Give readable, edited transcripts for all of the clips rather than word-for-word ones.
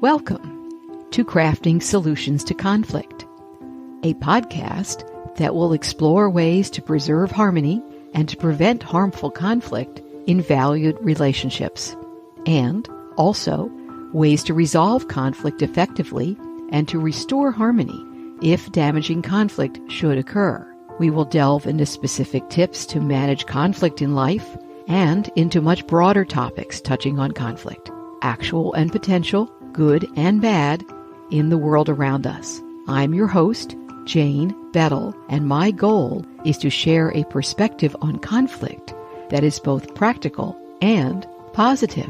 Welcome to Crafting Solutions to Conflict, a podcast that will explore ways to preserve harmony and to prevent harmful conflict in valued relationships, and also ways to resolve conflict effectively and to restore harmony if damaging conflict should occur. We will delve into specific tips to manage conflict in life and into much broader topics touching on conflict, actual and potential, good and bad, in the world around us. I'm your host, Jane Bettel, and my goal is to share a perspective on conflict that is both practical and positive.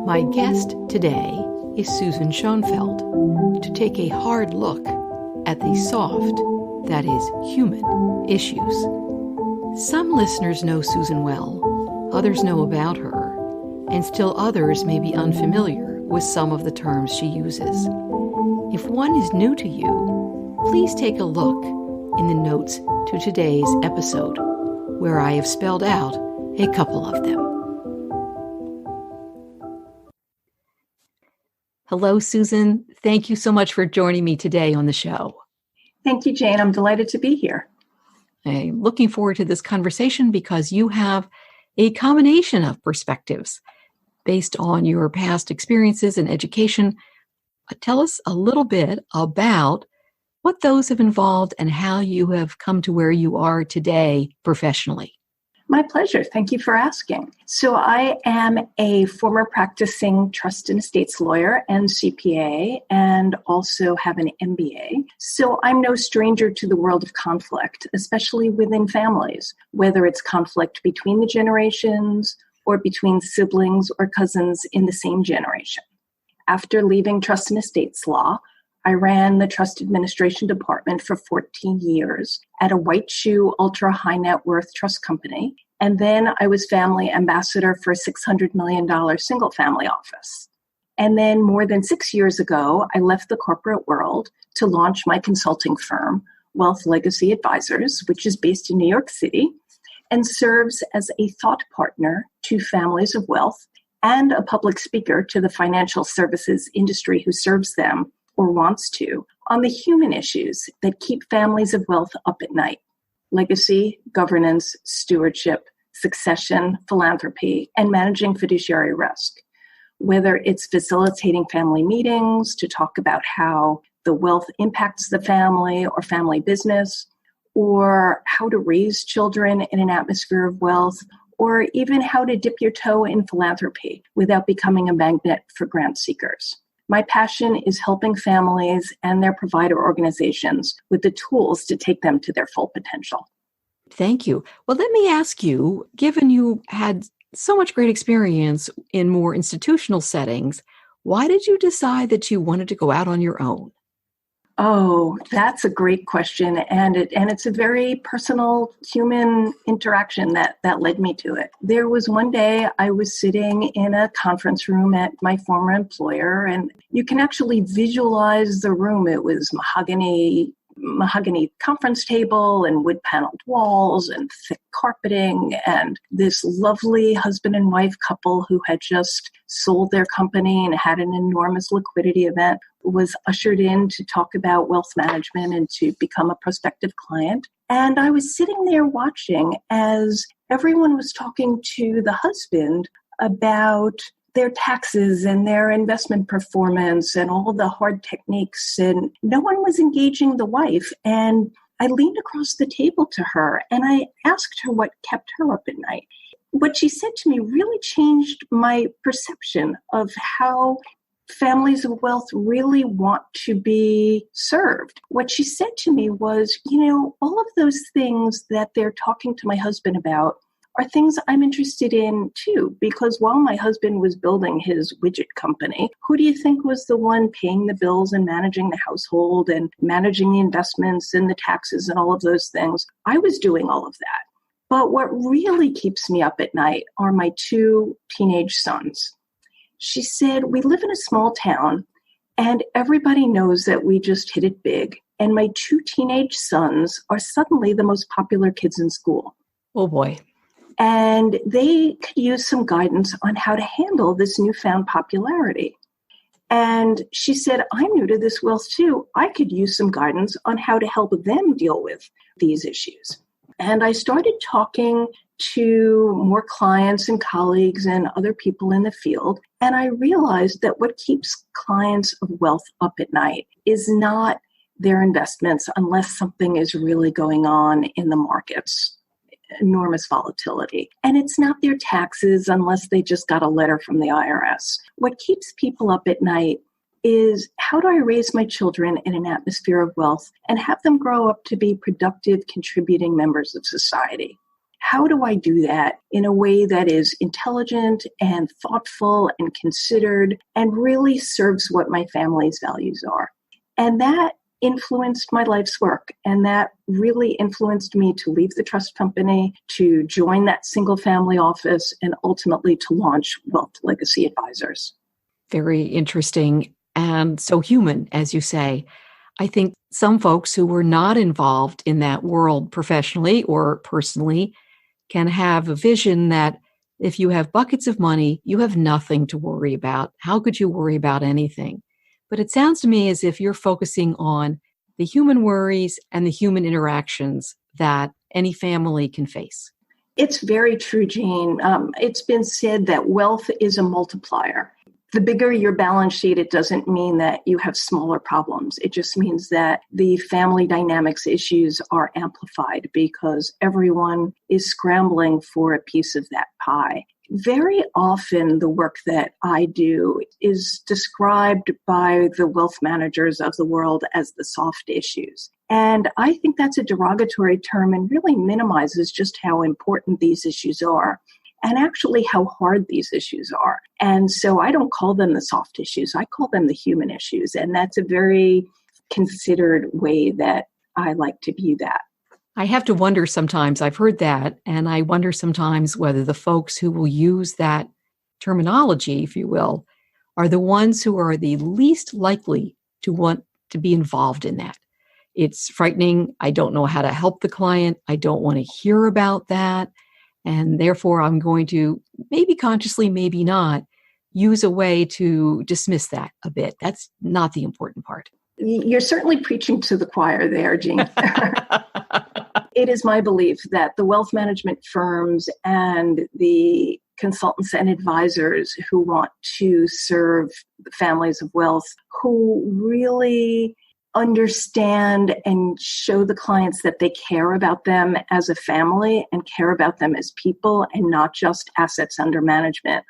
My guest today is Susan Schoenfeld to take a hard look at the soft, that is, human, issues. Some listeners know Susan well, others know about her, and still others may be unfamiliar with some of the terms she uses. If one is new to you, please take a look in the notes to today's episode, where I have spelled out a couple of them. Hello, Susan. Thank you so much for joining me today on the show. Thank you, Jane. I'm delighted to be here. I'm looking forward to this conversation because you have a combination of perspectives based on your past experiences and education. Tell us a little bit about what those have involved and how you have come to where you are today professionally. My pleasure. Thank you for asking. So I am a former practicing trust and estates lawyer and CPA, and also have an MBA. So I'm no stranger to the world of conflict, especially within families, whether it's conflict between the generations or between siblings or cousins in the same generation. After leaving trust and estates law, I ran the trust administration department for 14 years at a white shoe, ultra high net worth trust company. And then I was family ambassador for a $600 million single family office. And then more than 6 years ago, I left the corporate world to launch my consulting firm, Wealth Legacy Advisors, which is based in New York City and serves as a thought partner to families of wealth and a public speaker to the financial services industry who serves them or wants to, on the human issues that keep families of wealth up at night: legacy, governance, stewardship, succession, philanthropy, and managing fiduciary risk. Whether it's facilitating family meetings to talk about how the wealth impacts the family or family business, or how to raise children in an atmosphere of wealth, or even how to dip your toe in philanthropy without becoming a magnet for grant seekers. My passion is helping families and their provider organizations with the tools to take them to their full potential. Thank you. Well, let me ask you, given you had so much great experience in more institutional settings, why did you decide that you wanted to go out on your own? Oh, that's a great question. And it's a very personal human interaction that led me to it. There was one day I was sitting in a conference room at my former employer, and you can actually visualize the room. It was mahogany conference table and wood paneled walls and thick carpeting, and this lovely husband and wife couple who had just sold their company and had an enormous liquidity event was ushered in to talk about wealth management and to become a prospective client. And I was sitting there watching as everyone was talking to the husband about their taxes and their investment performance and all the hard techniques, and no one was engaging the wife. And I leaned across the table to her and I asked her what kept her up at night. What she said to me really changed my perception of how families of wealth really want to be served. What she said to me was, all of those things that they're talking to my husband about are things I'm interested in too, because while my husband was building his widget company, who do you think was the one paying the bills and managing the household and managing the investments and the taxes and all of those things? I was doing all of that. But what really keeps me up at night are my two teenage sons. She said, we live in a small town and everybody knows that we just hit it big. And my two teenage sons are suddenly the most popular kids in school. Oh boy. And they could use some guidance on how to handle this newfound popularity. And she said, I'm new to this wealth too. I could use some guidance on how to help them deal with these issues. And I started talking to more clients and colleagues and other people in the field. And I realized that what keeps clients of wealth up at night is not their investments unless something is really going on in the markets, enormous volatility. And it's not their taxes unless they just got a letter from the IRS. What keeps people up at night is, how do I raise my children in an atmosphere of wealth and have them grow up to be productive, contributing members of society? How do I do that in a way that is intelligent and thoughtful and considered and really serves what my family's values are? And that influenced my life's work. And that really influenced me to leave the trust company, to join that single family office, and ultimately to launch Wealth Legacy Advisors. Very interesting and so human, as you say. I think some folks who were not involved in that world professionally or personally can have a vision that if you have buckets of money, you have nothing to worry about. How could you worry about anything? But it sounds to me as if you're focusing on the human worries and the human interactions that any family can face. It's very true, Jane. It's been said that wealth is a multiplier. The bigger your balance sheet, it doesn't mean that you have smaller problems. It just means that the family dynamics issues are amplified because everyone is scrambling for a piece of that pie. Very often the work that I do is described by the wealth managers of the world as the soft issues. And I think that's a derogatory term and really minimizes just how important these issues are and actually how hard these issues are. And so I don't call them the soft issues. I call them the human issues. And that's a very considered way that I like to view that. I have to wonder sometimes, I've heard that, and I wonder sometimes whether the folks who will use that terminology, if you will, are the ones who are the least likely to want to be involved in that. It's frightening. I don't know how to help the client. I don't want to hear about that. And therefore, I'm going to, maybe consciously, maybe not, use a way to dismiss that a bit. That's not the important part. You're certainly preaching to the choir there, Jean. It is my belief that the wealth management firms and the consultants and advisors who want to serve the families of wealth, who really understand and show the clients that they care about them as a family and care about them as people and not just assets under management,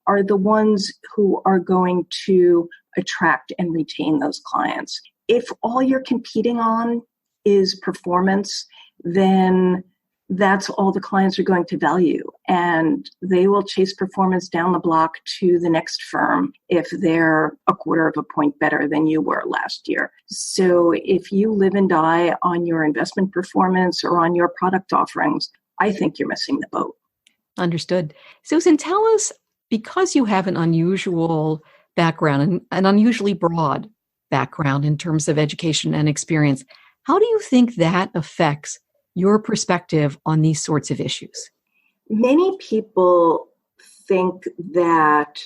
are the ones who are going to attract and retain those clients. If all you're competing on is performance, then that's all the clients are going to value. And they will chase performance down the block to the next firm if they're a quarter of a point better than you were last year. So if you live and die on your investment performance or on your product offerings, I think you're missing the boat. Understood. Susan, tell us, because you have an unusual background and an unusually broad background in terms of education and experience, how do you think that affects your perspective on these sorts of issues? Many people think that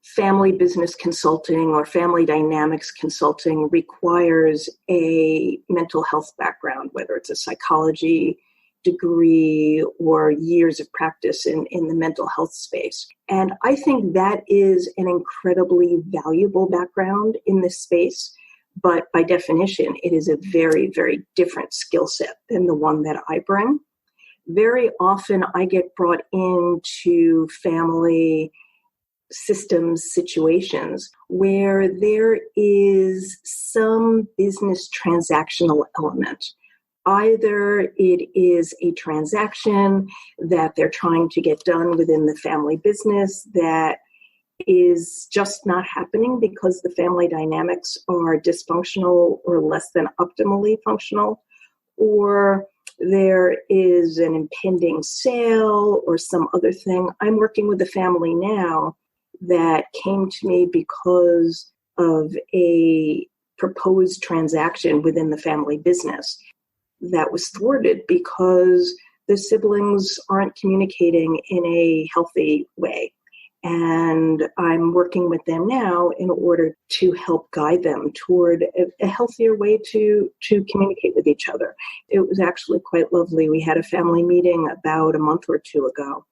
family business consulting or family dynamics consulting requires a mental health background, whether it's a psychology degree or years of practice in the mental health space. And I think that is an incredibly valuable background in this space. But by definition, it is a very, very different skill set than the one that I bring. Very often I get brought into family systems situations where there is some business transactional element. Either it is a transaction that they're trying to get done within the family business that is just not happening because the family dynamics are dysfunctional or less than optimally functional, or there is an impending sale or some other thing. I'm working with a family now that came to me because of a proposed transaction within the family business that was thwarted because the siblings aren't communicating in a healthy way. And I'm working with them now in order to help guide them toward a healthier way to communicate with each other. It was actually quite lovely. We had a family meeting about a month or two ago.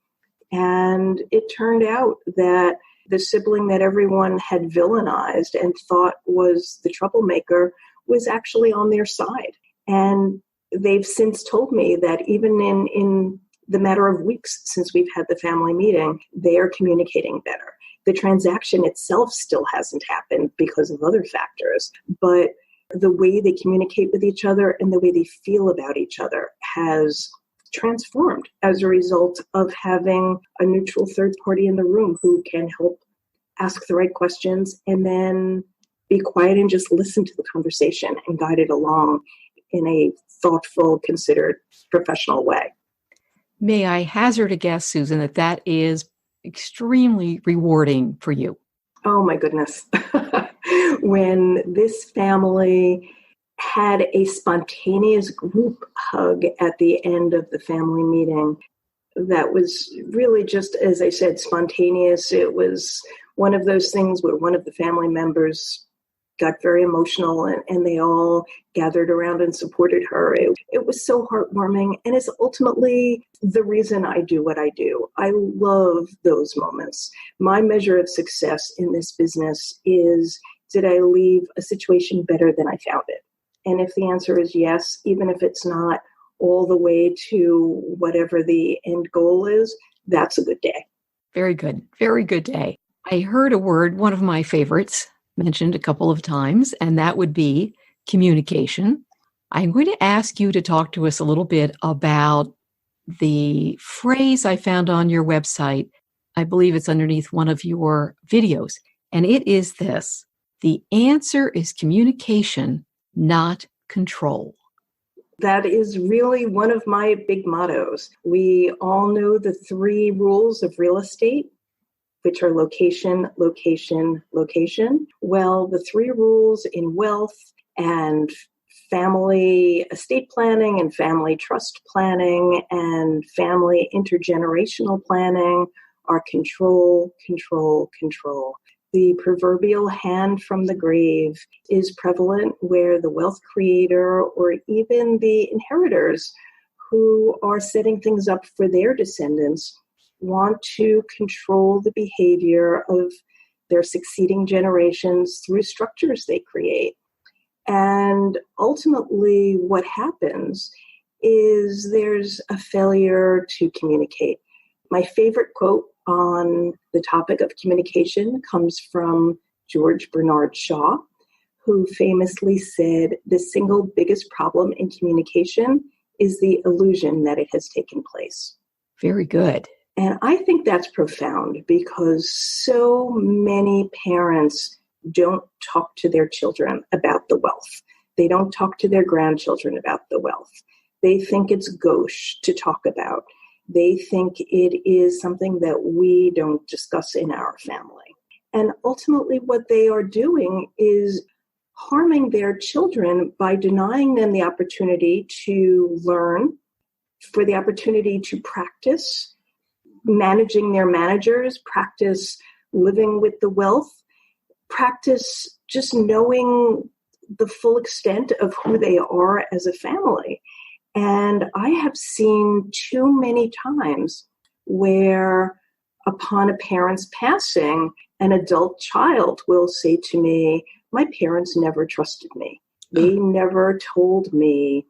And it turned out that the sibling that everyone had villainized and thought was the troublemaker was actually on their side. And they've since told me that even in the matter of weeks since we've had the family meeting, they are communicating better. The transaction itself still hasn't happened because of other factors, but the way they communicate with each other and the way they feel about each other has transformed as a result of having a neutral third party in the room who can help ask the right questions and then be quiet and just listen to the conversation and guide it along in a thoughtful, considered, professional way. May I hazard a guess, Susan, that is extremely rewarding for you? Oh, my goodness. When this family had a spontaneous group hug at the end of the family meeting, that was really just, as I said, spontaneous. It was one of those things where one of the family members got very emotional and they all gathered around and supported her. It was so heartwarming, and it's ultimately the reason I do what I do. I love those moments. My measure of success in this business is, did I leave a situation better than I found it? And if the answer is yes, even if it's not all the way to whatever the end goal is, that's a good day. Very good. Very good day. I heard a word, one of my favorites, mentioned a couple of times, and that would be communication. I'm going to ask you to talk to us a little bit about the phrase I found on your website. I believe it's underneath one of your videos, and it is this: the answer is communication, not control. That is really one of my big mottos. We all know the 3 rules of real estate, which are location, location, location. Well, the 3 rules in wealth and family estate planning and family trust planning and family intergenerational planning are control, control, control. The proverbial hand from the grave is prevalent where the wealth creator or even the inheritors who are setting things up for their descendants want to control the behavior of their succeeding generations through structures they create. And ultimately, what happens is there's a failure to communicate. My favorite quote on the topic of communication comes from George Bernard Shaw, who famously said, "The single biggest problem in communication is the illusion that it has taken place." Very good. And I think that's profound because so many parents don't talk to their children about the wealth. They don't talk to their grandchildren about the wealth. They think it's gauche to talk about. They think it is something that we don't discuss in our family. And ultimately what they are doing is harming their children by denying them the opportunity to learn, for the opportunity to practice managing their managers, practice living with the wealth, practice just knowing the full extent of who they are as a family. And I have seen too many times where upon a parent's passing, an adult child will say to me, "My parents never trusted me. They never told me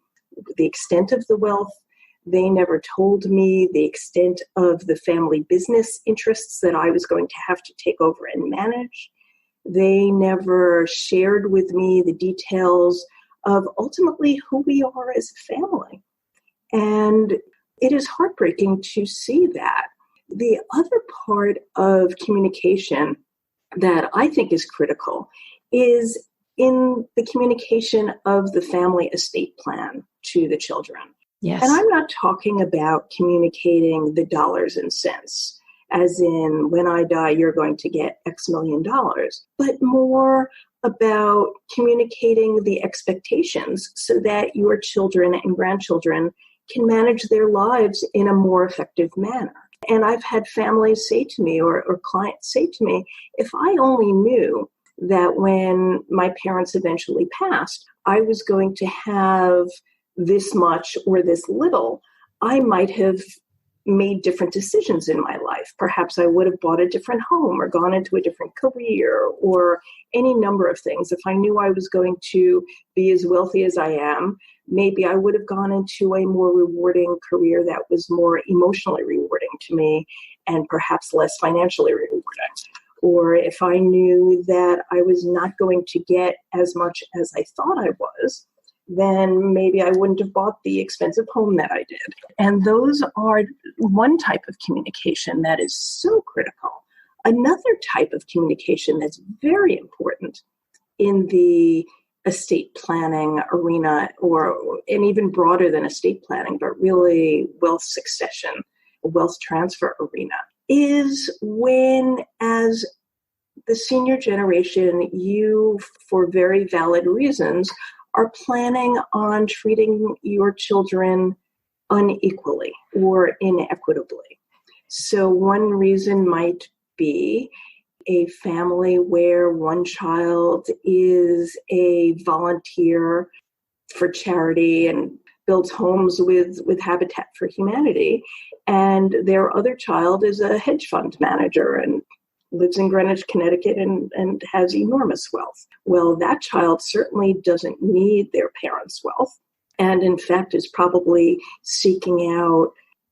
the extent of the wealth. They never told me the extent of the family business interests that I was going to have to take over and manage. They never shared with me the details of ultimately who we are as a family." And it is heartbreaking to see that. The other part of communication that I think is critical is in the communication of the family estate plan to the children. Yes. And I'm not talking about communicating the dollars and cents, as in, when I die, you're going to get X million dollars, but more about communicating the expectations so that your children and grandchildren can manage their lives in a more effective manner. And I've had families say to me, or clients say to me, if I only knew that when my parents eventually passed, I was going to have this much or this little, I might have made different decisions in my life. Perhaps I would have bought a different home or gone into a different career or any number of things. If I knew I was going to be as wealthy as I am, maybe I would have gone into a more rewarding career that was more emotionally rewarding to me and perhaps less financially rewarding. Or if I knew that I was not going to get as much as I thought I was, then maybe I wouldn't have bought the expensive home that I did. And those are one type of communication that is so critical. Another type of communication that's very important in the estate planning arena, and even broader than estate planning, but really wealth succession, wealth transfer arena, is when, as the senior generation, you, for very valid reasons, are planning on treating your children unequally or inequitably. So one reason might be a family where one child is a volunteer for charity and builds homes with Habitat for Humanity, and their other child is a hedge fund manager and lives in Greenwich, Connecticut, and has enormous wealth. Well, that child certainly doesn't need their parents' wealth, and in fact is probably seeking out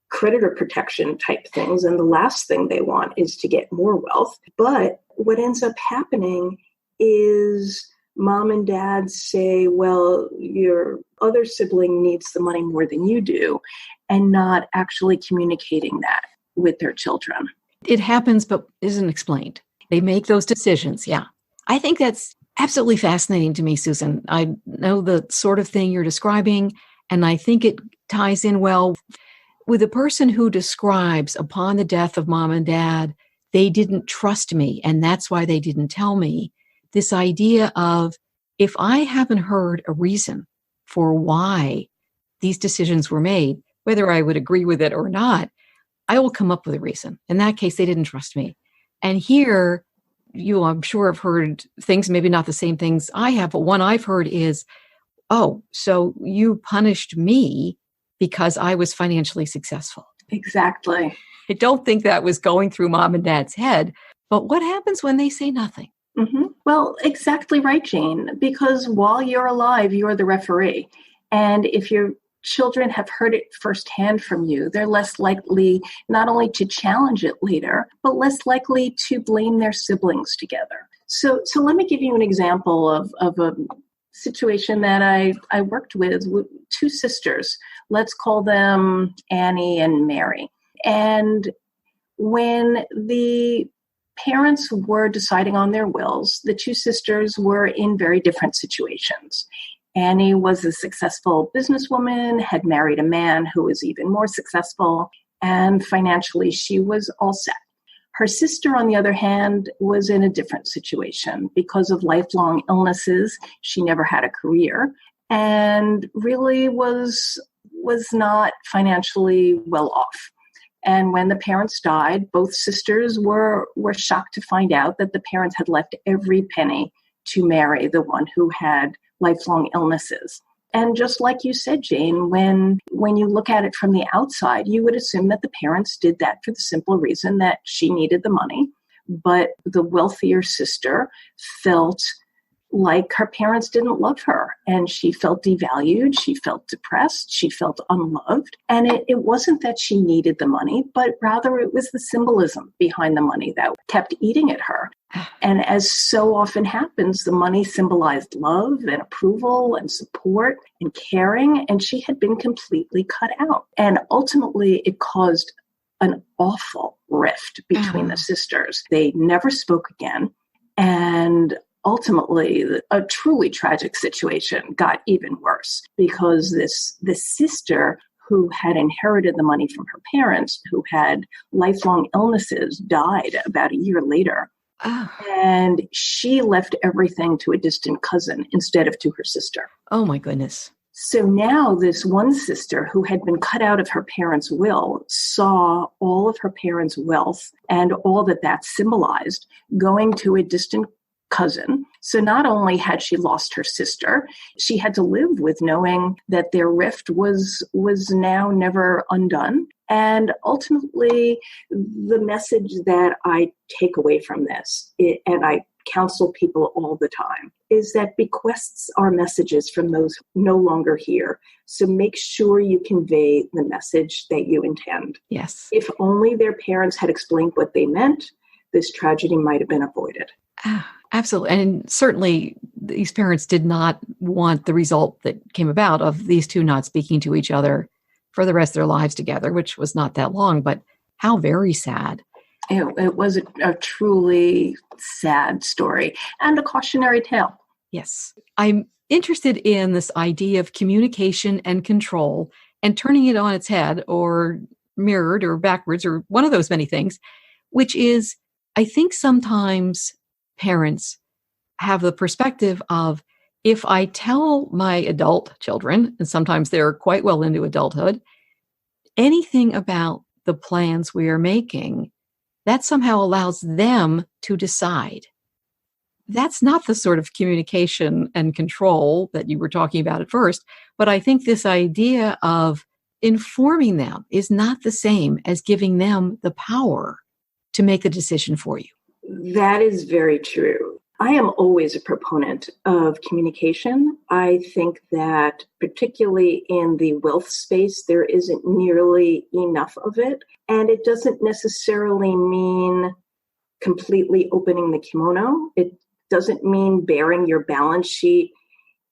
creditor protection type things, and the last thing they want is to get more wealth. But what ends up happening is mom and dad say, well, your other sibling needs the money more than you do, and not actually communicating that with their children. It happens, but isn't explained. They make those decisions. Yeah. I think that's absolutely fascinating to me, Susan. I know the sort of thing you're describing, and I think it ties in well with a person who describes upon the death of mom and dad, they didn't trust me, and that's why they didn't tell me. This idea of, if I haven't heard a reason for why these decisions were made, whether I would agree with it or not, I will come up with a reason. In that case, they didn't trust me. And here, I'm sure have heard things, maybe not the same things I have, but one I've heard is, oh, so you punished me because I was financially successful. Exactly. I don't think that was going through mom and dad's head, but what happens when they say nothing? Mm-hmm. Well, exactly right, Jane, because while you're alive, you're the referee. And if your children have heard it firsthand from you, they're less likely not only to challenge it later, but less likely to blame their siblings together. So let me give you an example of a situation that I worked with two sisters. Let's call them Annie and Mary. And when the parents were deciding on their wills, the two sisters were in very different situations. Annie was a successful businesswoman, had married a man who was even more successful, and financially she was all set. Her sister, on the other hand, was in a different situation. Because of lifelong illnesses, she never had a career and really was not financially well off. And when the parents died, both sisters were shocked to find out that the parents had left every penny to marry the one who had lifelong illnesses. And just like you said, Jane, when you look at it from the outside, you would assume that the parents did that for the simple reason that she needed the money. But the wealthier sister felt like her parents didn't love her, and she felt devalued, she felt depressed, she felt unloved. And it wasn't that she needed the money, but rather it was the symbolism behind the money that kept eating at her. And as so often happens, the money symbolized love and approval and support and caring, and she had been completely cut out. And ultimately, it caused an awful rift between the sisters. They never spoke again, and ultimately, a truly tragic situation got even worse because this sister who had inherited the money from her parents, who had lifelong illnesses, died about a year later. Oh. And she left everything to a distant cousin instead of to her sister. Oh, my goodness. So now this one sister who had been cut out of her parents' will saw all of her parents' wealth and all that that symbolized going to a distant cousin. So not only had she lost her sister, she had to live with knowing that their rift was now never undone. And ultimately, the message that I take away from this, and I counsel people all the time, is that bequests are messages from those no longer here. So make sure you convey the message that you intend. Yes. If only their parents had explained what they meant, this tragedy might have been avoided. Absolutely. And certainly these parents did not want the result that came about of these two not speaking to each other for the rest of their lives together, which was not that long, but how very sad. It was a truly sad story and a cautionary tale. Yes. I'm interested in this idea of communication and control and turning it on its head or mirrored or backwards or one of those many things, which is, I think sometimes parents have the perspective of, if I tell my adult children, and sometimes they're quite well into adulthood, anything about the plans we are making, that somehow allows them to decide. That's not the sort of communication and control that you were talking about at first, but I think this idea of informing them is not the same as giving them the power to make a decision for you. That is very true. I am always a proponent of communication. I think that particularly in the wealth space, there isn't nearly enough of it. And it doesn't necessarily mean completely opening the kimono. It doesn't mean bearing your balance sheet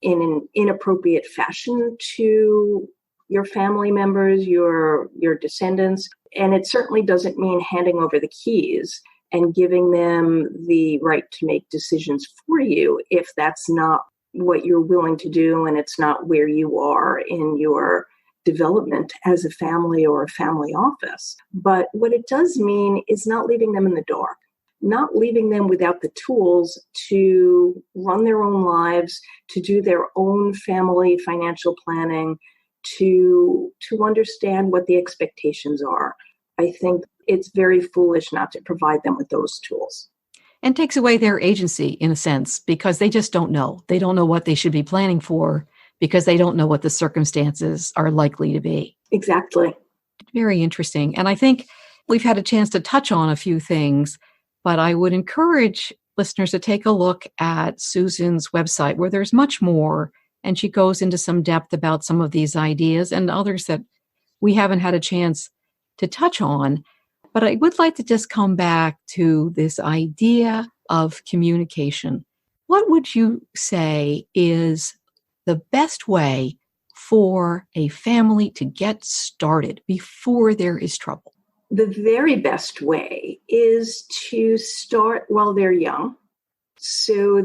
in an inappropriate fashion to your family members, your descendants. And it certainly doesn't mean handing over the keys and giving them the right to make decisions for you if that's not what you're willing to do and it's not where you are in your development as a family or a family office. But what it does mean is not leaving them in the dark, not leaving them without the tools to run their own lives, to do their own family financial planning, to understand what the expectations are. I think it's very foolish not to provide them with those tools. And takes away their agency in a sense, because they just don't know. They don't know what they should be planning for because they don't know what the circumstances are likely to be. Exactly. Very interesting. And I think we've had a chance to touch on a few things, but I would encourage listeners to take a look at Susan's website where there's much more. And she goes into some depth about some of these ideas and others that we haven't had a chance to touch on. But I would like to just come back to this idea of communication. What would you say is the best way for a family to get started before there is trouble? The very best way is to start while they're young. So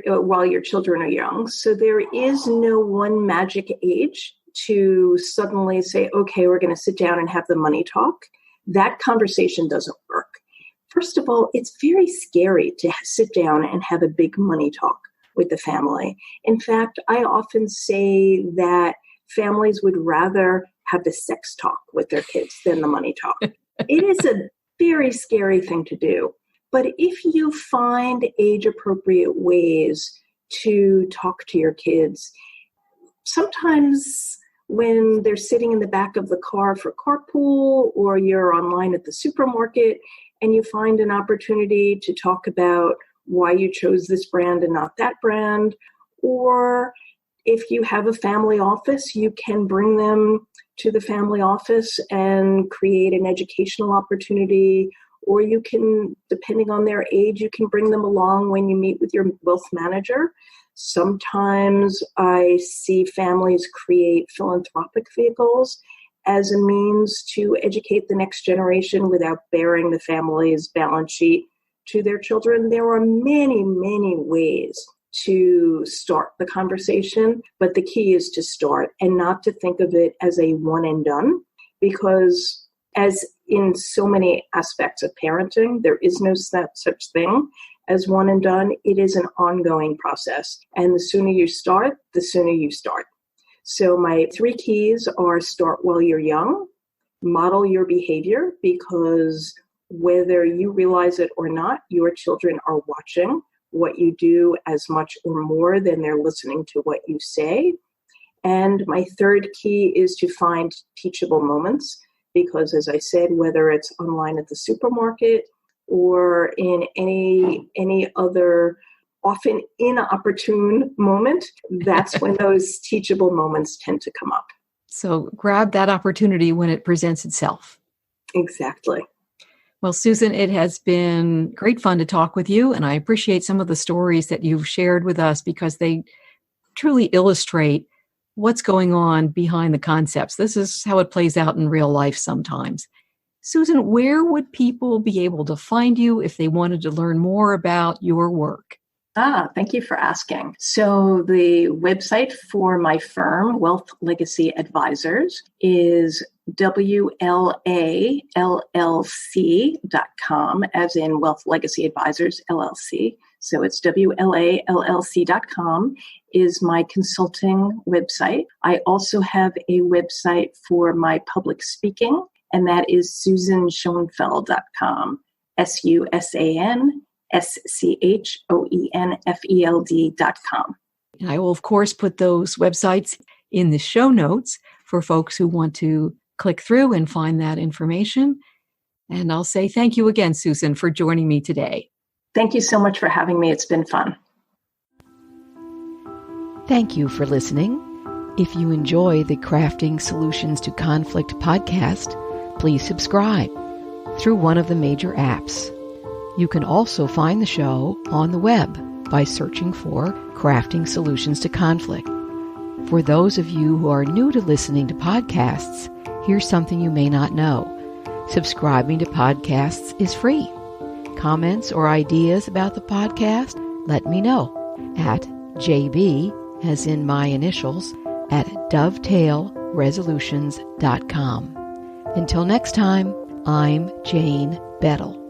while your children are young. So there is no one magic age to suddenly say, okay, we're going to sit down and have the money talk. That conversation doesn't work. First of all, it's very scary to sit down and have a big money talk with the family. In fact, I often say that families would rather have the sex talk with their kids than the money talk. It is a very scary thing to do. But if you find age-appropriate ways to talk to your kids, sometimes when they're sitting in the back of the car for carpool, or you're online at the supermarket and you find an opportunity to talk about why you chose this brand and not that brand, or if you have a family office, you can bring them to the family office and create an educational opportunity, or you can, depending on their age, you can bring them along when you meet with your wealth manager. Sometimes I see families create philanthropic vehicles as a means to educate the next generation without bearing the family's balance sheet to their children. There are many, many ways to start the conversation, but the key is to start and not to think of it as a one and done, because as in so many aspects of parenting, there is no such thing as one and done. It is an ongoing process. And the sooner you start, the sooner you start. So my 3 keys are: start while you're young, model your behavior, because whether you realize it or not, your children are watching what you do as much or more than they're listening to what you say. And my 3rd key is to find teachable moments, because as I said, whether it's online at the supermarket or in any other often inopportune moment, that's when those teachable moments tend to come up. So grab that opportunity when it presents itself. Exactly. Well, Susan, it has been great fun to talk with you, and I appreciate some of the stories that you've shared with us because they truly illustrate what's going on behind the concepts. This is how it plays out in real life sometimes. Susan, where would people be able to find you if they wanted to learn more about your work? Thank you for asking. So the website for my firm, Wealth Legacy Advisors, is WLALLC.com, as in Wealth Legacy Advisors, LLC. So it's WLALLC.com is my consulting website. I also have a website for my public speaking, and that is SusanSchoenfeld.com, SusanSchoenfeld.com. And I will, of course, put those websites in the show notes for folks who want to click through and find that information. And I'll say thank you again, Susan, for joining me today. Thank you so much for having me. It's been fun. Thank you for listening. If you enjoy the Crafting Solutions to Conflict podcast, please subscribe through one of the major apps. You can also find the show on the web by searching for Crafting Solutions to Conflict. For those of you who are new to listening to podcasts, here's something you may not know. Subscribing to podcasts is free. Comments or ideas about the podcast, let me know at JB, as in my initials, at dovetailresolutions.com. Until next time, I'm Jane Bettle.